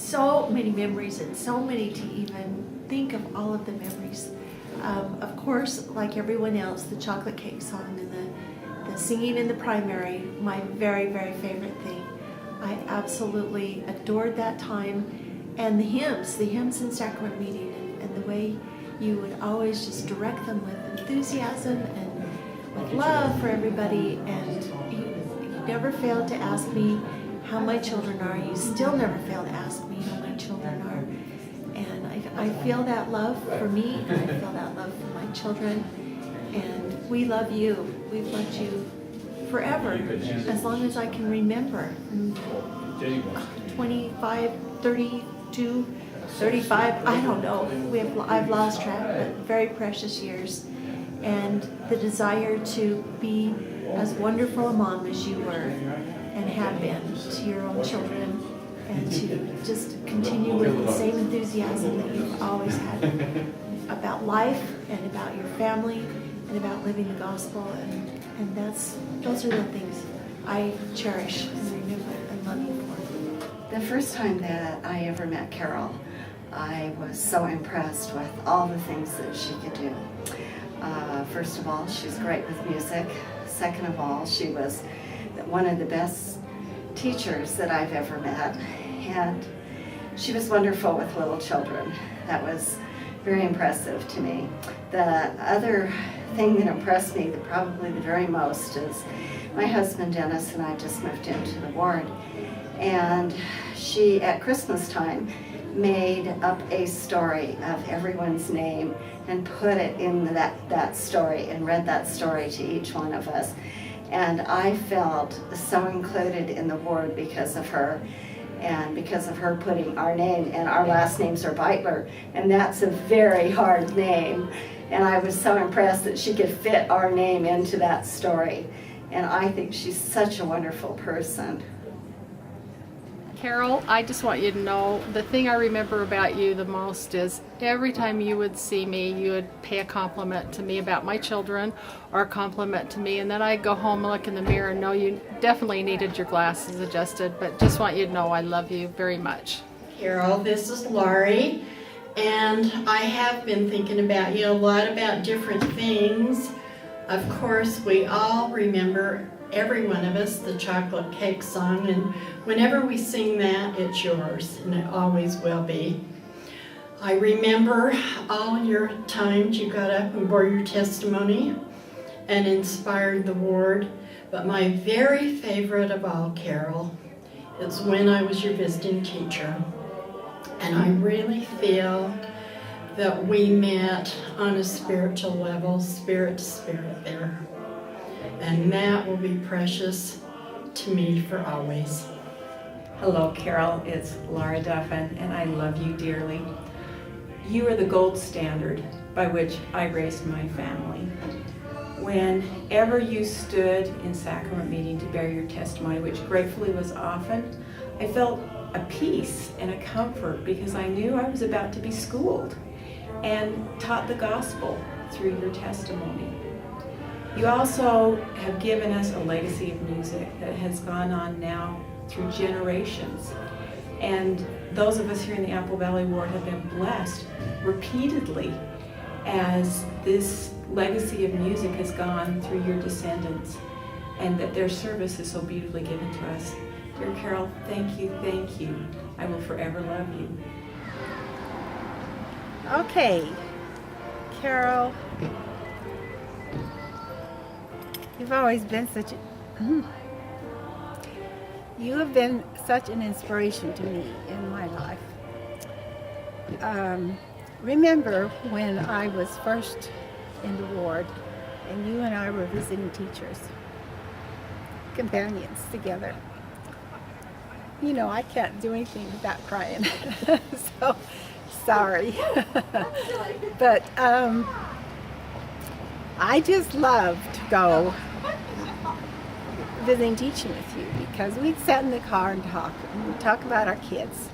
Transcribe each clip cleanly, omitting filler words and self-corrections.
so many memories and so many to even think of all of the memories. Of course, like everyone else, the chocolate cake song and the singing in the primary, my very, very favorite thing. I absolutely adored that time, and the hymns in sacrament meeting, and the way you would always just direct them with enthusiasm and with love for everybody, and you never failed to ask me how my children are. You still never fail to ask me how my children are. And I feel that love for me, and I feel that love for my children. And we love you. We've loved you forever, as long as I can remember. 25, 32, 35, I don't know. I've lost track, but very precious years. And the desire to be as wonderful a mom as you were and have been to your own children, and to just continue with the same enthusiasm that you've always had about life and about your family and about living the gospel, and those are the things I cherish and remember and love you for. The first time that I ever met Carol, I was so impressed with all the things that she could do. First of all, she's great with music. Second of all, she was one of the best teachers that I've ever met, and she was wonderful with little children. That was very impressive to me. The other thing that impressed me probably the very most is my husband Dennis and I just moved into the ward, and she at Christmas time made up a story of everyone's name and put it in that story and read that story to each one of us. And I felt so included in the ward because of her, and because of her putting our name, and our last names are Beitler, and that's a very hard name. And I was so impressed that she could fit our name into that story. And I think she's such a wonderful person. Carol, I just want you to know, the thing I remember about you the most is every time you would see me, you would pay a compliment to me about my children, or a compliment to me, and then I'd go home and look in the mirror and know you definitely needed your glasses adjusted, but just want you to know I love you very much. Carol, this is Laurie, and I have been thinking about you a lot about different things. Of course, we all remember, every one of us, the chocolate cake song, and whenever we sing that, it's yours, and it always will be. I remember all your times you got up and bore your testimony and inspired the ward, but my very favorite of all, Carol, is when I was your visiting teacher. And I really feel that we met on a spiritual level, spirit to spirit there. And that will be precious to me for always. Hello, Carol. It's Laura Duffin, and I love you dearly. You are the gold standard by which I raised my family. Whenever you stood in sacrament meeting to bear your testimony, which gratefully was often, I felt a peace and a comfort because I knew I was about to be schooled and taught the gospel through your testimony. You also have given us a legacy of music that has gone on now through generations. And those of us here in the Apple Valley Ward have been blessed repeatedly as this legacy of music has gone through your descendants, and that their service is so beautifully given to us. Dear Carol, thank you, thank you. I will forever love you. Okay, Carol, you've always been you have been such an inspiration to me in my life. Remember when I was first in the ward and you and I were visiting teachers, companions together. You know, I can't do anything without crying, so sorry. But I just love to go visiting teaching with you because we'd sit in the car and we'd talk about our kids.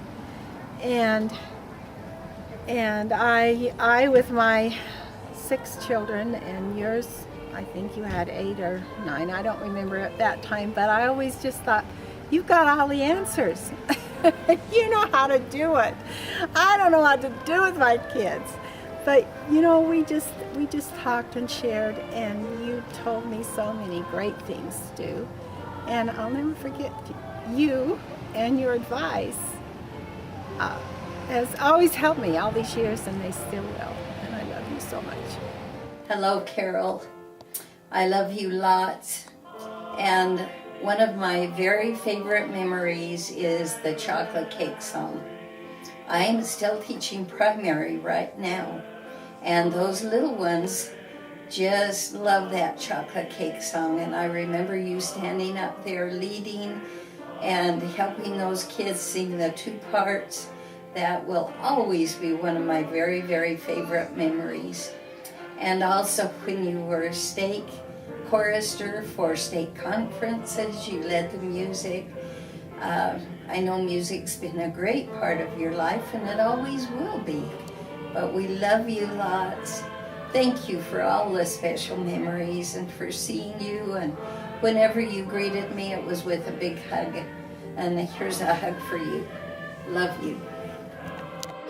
And I with my 6 children, and yours, I think you had 8 or 9, I don't remember at that time, but I always just thought, you've got all the answers. You know how to do it. I don't know how to do with my kids. But you know, we just talked and shared, and you told me so many great things to do. And I'll never forget you and your advice has always helped me all these years, and they still will. And I love you so much. Hello, Carol. I love you lots. And one of my very favorite memories is the chocolate cake song. I am still teaching primary right now, and those little ones just love that chocolate cake song. And I remember you standing up there leading and helping those kids sing the two parts. That will always be one of my very, very favorite memories. And also when you were state chorister for state conferences, you led the music. I know music's been a great part of your life, and it always will be. But we love you lots. Thank you for all the special memories and for seeing you. And whenever you greeted me, it was with a big hug. And here's a hug for you. Love you.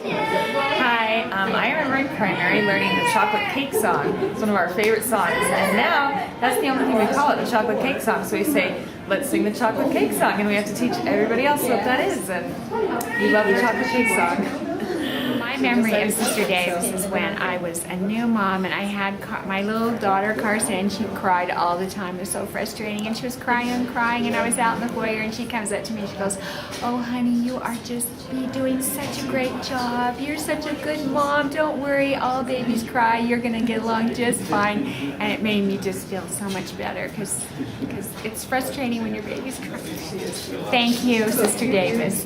Hi, I remember in primary learning the chocolate cake song. It's one of our favorite songs, and now that's the only thing we call it, the chocolate cake song. So we say, let's sing the chocolate cake song, and we have to teach everybody else what that is, and we love the chocolate cake song. My memory of Sister Davis is when I was a new mom and I had my little daughter Carson, and she cried all the time. It was so frustrating, and she was crying and crying, and I was out in the foyer, and she comes up to me and she goes, "Oh honey, you are just doing such a great job. You're such a good mom. Don't worry, all babies cry. You're gonna get along just fine." And it made me just feel so much better because it's frustrating when your babies cry. Thank you, Sister Davis.